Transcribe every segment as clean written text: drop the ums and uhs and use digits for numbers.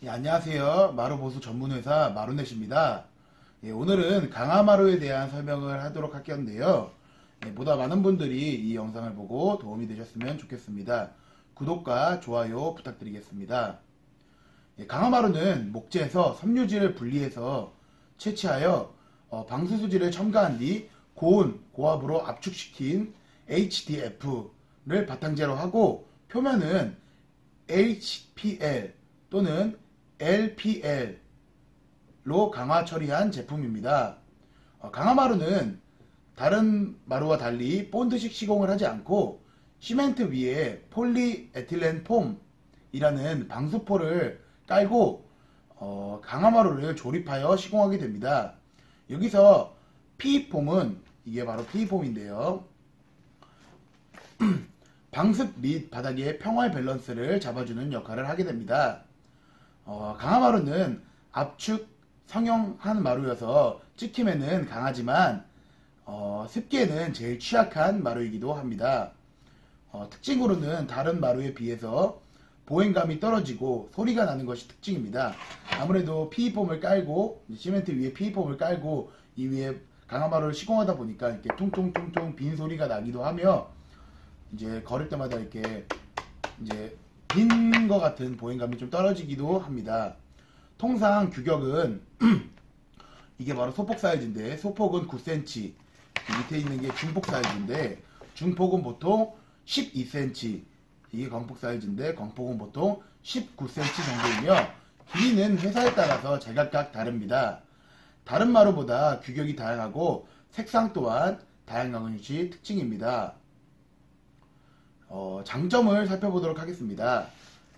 예, 안녕하세요. 마루보수 전문회사 마루넷입니다. 예, 오늘은 강화마루에 대한 설명을 하도록 할 건데요. 예, 보다 많은 분들이 이 영상을 보고 도움이 되셨으면 좋겠습니다. 구독과 좋아요 부탁드리겠습니다. 예, 강화마루는 목재에서 섬유질을 분리해서 채취하여 방수수질을 첨가한 뒤 고온, 고압으로 압축시킨 HDF를 바탕재로 하고 표면은 HPL 또는 LPL로 강화 처리한 제품입니다. 강화마루는 다른 마루와 달리 본드식 시공을 하지 않고 시멘트 위에 폴리에틸렌 폼이라는 방수포를 깔고 강화마루를 조립하여 시공하게 됩니다. 여기서 P폼은 이게 바로 P폼인데요. 방습 및 바닥의 평활 밸런스를 잡아주는 역할을 하게 됩니다. 강화마루는 압축 성형한 마루여서 찍힘에는 강하지만 습기에는 제일 취약한 마루이기도 합니다. 특징으로는 다른 마루에 비해서 보행감이 떨어지고 소리가 나는 것이 특징입니다. 아무래도 PE폼을 깔고 시멘트 위에 PE폼을 깔고 이 위에 강화마루를 시공하다 보니까 이렇게 퉁퉁퉁퉁 빈 소리가 나기도 하며 이제 걸을 때마다 이렇게 이제 빈 것 같은 보행감이 좀 떨어지기도 합니다. 통상 규격은 이게 바로 소폭 사이즈인데 소폭은 9cm, 밑에 있는 게 중폭 사이즈인데 중폭은 보통 12cm, 이게 광폭 사이즈인데 광폭은 보통 19cm 정도이며 길이는 회사에 따라서 제각각 다릅니다. 다른 마루보다 규격이 다양하고 색상 또한 다양한 것이 특징입니다. 장점을 살펴보도록 하겠습니다.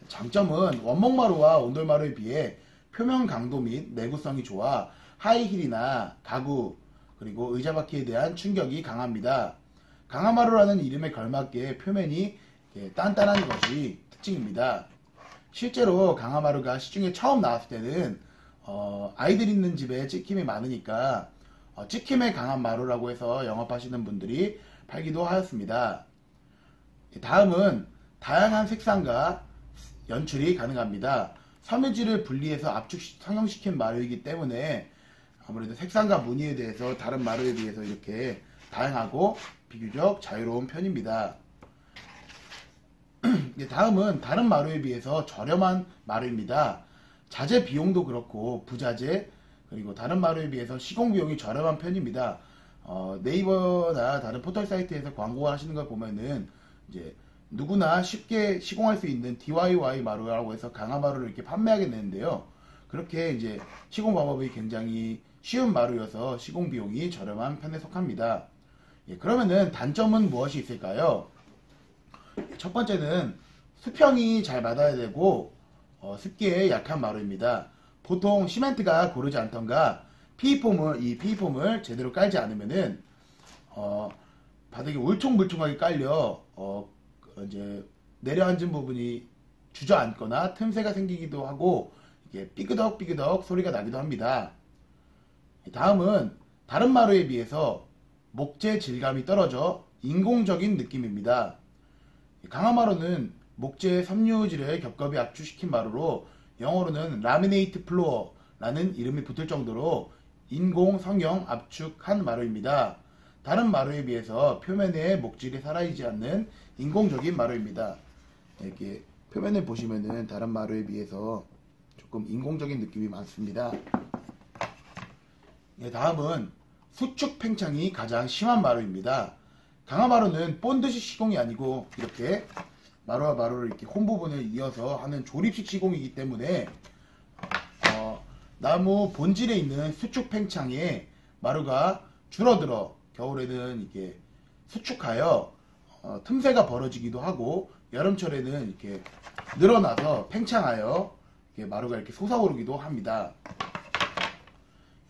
장점은 원목마루와 온돌마루에 비해 표면 강도 및 내구성이 좋아 하이힐이나 가구 그리고 의자바퀴에 대한 충격이 강합니다. 강화마루라는 이름에 걸맞게 표면이 단단한 것이 특징입니다. 실제로 강화마루가 시중에 처음 나왔을 때는 아이들 있는 집에 찍힘이 많으니까 찍힘에 강한 마루라고 해서 영업하시는 분들이 팔기도 하였습니다. 다음은 다양한 색상과 연출이 가능합니다. 섬유질을 분리해서 압축 성형시킨 마루이기 때문에 아무래도 색상과 무늬에 대해서 다른 마루에 비해서 이렇게 다양하고 비교적 자유로운 편입니다. 다음은 다른 마루에 비해서 저렴한 마루입니다. 자재 비용도 그렇고 부자재 그리고 다른 마루에 비해서 시공 비용이 저렴한 편입니다. 네이버나 다른 포털 사이트에서 광고 하시는 걸 보면은 이제 누구나 쉽게 시공할 수 있는 DIY 마루라고 해서 강화마루를 이렇게 판매하게 되는데요. 그렇게 이제 시공 방법이 굉장히 쉬운 마루여서 시공 비용이 저렴한 편에 속합니다. 그러면은 단점은 무엇이 있을까요? 첫 번째는 수평이 잘 맞아야 되고 습기에 약한 마루입니다. 보통 시멘트가 고르지 않던가 이 PE폼을 제대로 깔지 않으면은 바닥이 울퉁불퉁하게 깔려 이제 내려앉은 부분이 주저앉거나 틈새가 생기기도 하고 이게 삐그덕삐그덕 소리가 나기도 합니다. 다음은 다른 마루에 비해서 목재 질감이 떨어져 인공적인 느낌입니다. 강화마루는 목재 섬유질을 겹겹이 압축시킨 마루로 영어로는 라미네이트 플로어라는 이름이 붙을 정도로 인공 성형 압축한 마루입니다. 다른 마루에 비해서 표면에 목질이 살아있지 않는 인공적인 마루입니다. 이렇게 표면을 보시면은 다른 마루에 비해서 조금 인공적인 느낌이 많습니다. 다음은 수축 팽창이 가장 심한 마루입니다. 강화마루는 본드식 시공이 아니고 이렇게 마루와 마루를 이렇게 홈 부분을 이어서 하는 조립식 시공이기 때문에 나무 본질에 있는 수축 팽창에 마루가 줄어들어 겨울에는 이렇게 수축하여 틈새가 벌어지기도 하고 여름철에는 이렇게 늘어나서 팽창하여 이렇게 마루가 이렇게 솟아오르기도 합니다.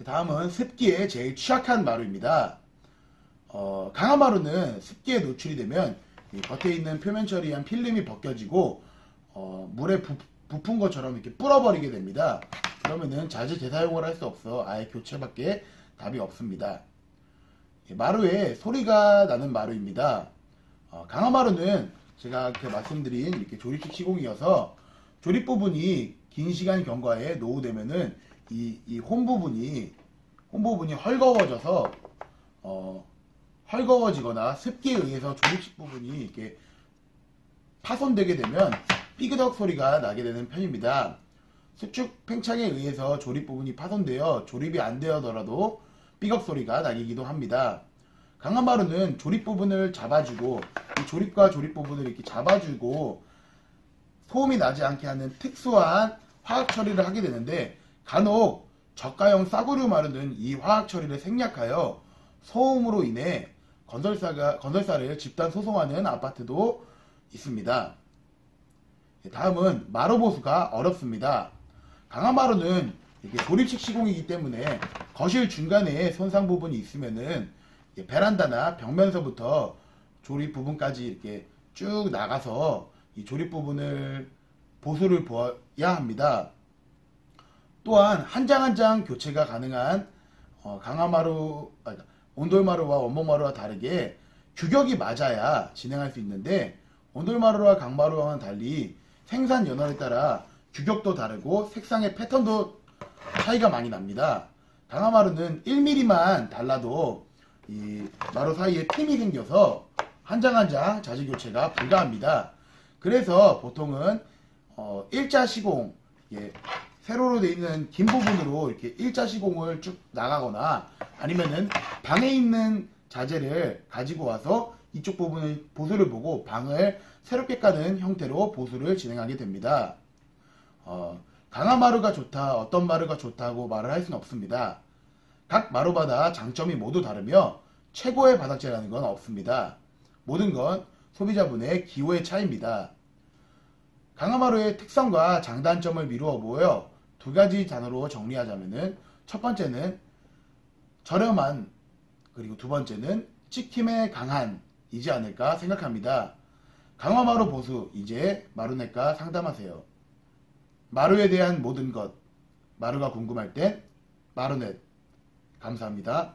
다음은 습기에 제일 취약한 마루입니다. 강화마루는 습기에 노출이 되면 이 겉에 있는 표면 처리한 필름이 벗겨지고 물에 부푼 것처럼 이렇게 불어버리게 됩니다. 그러면은 자주 재사용을 할 수 없어 아예 교체밖에 답이 없습니다. 마루에 소리가 나는 마루입니다. 강화마루는 제가 말씀드린 이렇게 조립식 시공이어서 조립 부분이 긴 시간 경과에 노후되면은 이 홈 부분이 헐거워져서 헐거워지거나 습기에 의해서 조립식 부분이 이렇게 파손되게 되면 삐그덕 소리가 나게 되는 편입니다. 수축 팽창에 의해서 조립 부분이 파손되어 조립이 안 되어더라도 삐걱 소리가 나기도 합니다. 강화마루는 조립 부분을 잡아주고 이 조립과 조립 부분을 이렇게 잡아주고 소음이 나지 않게 하는 특수한 화학 처리를 하게 되는데, 간혹 저가형 싸구려 마루는 이 화학 처리를 생략하여 소음으로 인해 건설사를 집단 소송하는 아파트도 있습니다. 다음은 마루 보수가 어렵습니다. 강화마루는 이렇게 조립식 시공이기 때문에 거실 중간에 손상 부분이 있으면은 베란다나 벽면서부터 조립 부분까지 이렇게 쭉 나가서 이 조립 부분을 보수를 보아야 합니다. 또한 한 장 한 장 교체가 가능한 온돌마루와 원목마루와 다르게 규격이 맞아야 진행할 수 있는데, 온돌마루와 강마루와는 달리 생산 연월에 따라 규격도 다르고 색상의 패턴도 차이가 많이 납니다. 강화마루는 1mm만 달라도 이 마루 사이에 틈이 생겨서 한 장 한 장 자재 교체가 불가합니다. 그래서 보통은 일자 시공, 세로로 되어 있는 긴 부분으로 이렇게 일자 시공을 쭉 나가거나, 아니면은 방에 있는 자재를 가지고 와서 이쪽 부분을 보수를 보고 방을 새롭게 까는 형태로 보수를 진행하게 됩니다. 강화마루가 좋다, 어떤 마루가 좋다고 말을 할 수는 없습니다. 각 마루마다 장점이 모두 다르며 최고의 바닥재라는 건 없습니다. 모든 건 소비자분의 기호의 차이입니다. 강화마루의 특성과 장단점을 미루어 보여 두 가지 단어로 정리하자면은, 첫 번째는 저렴한, 그리고 두 번째는 찍힘에 강한이지 않을까 생각합니다. 강화마루 보수, 이제 마루넷과 상담하세요. 마루에 대한 모든 것, 마루가 궁금할 땐 마루넷. 감사합니다.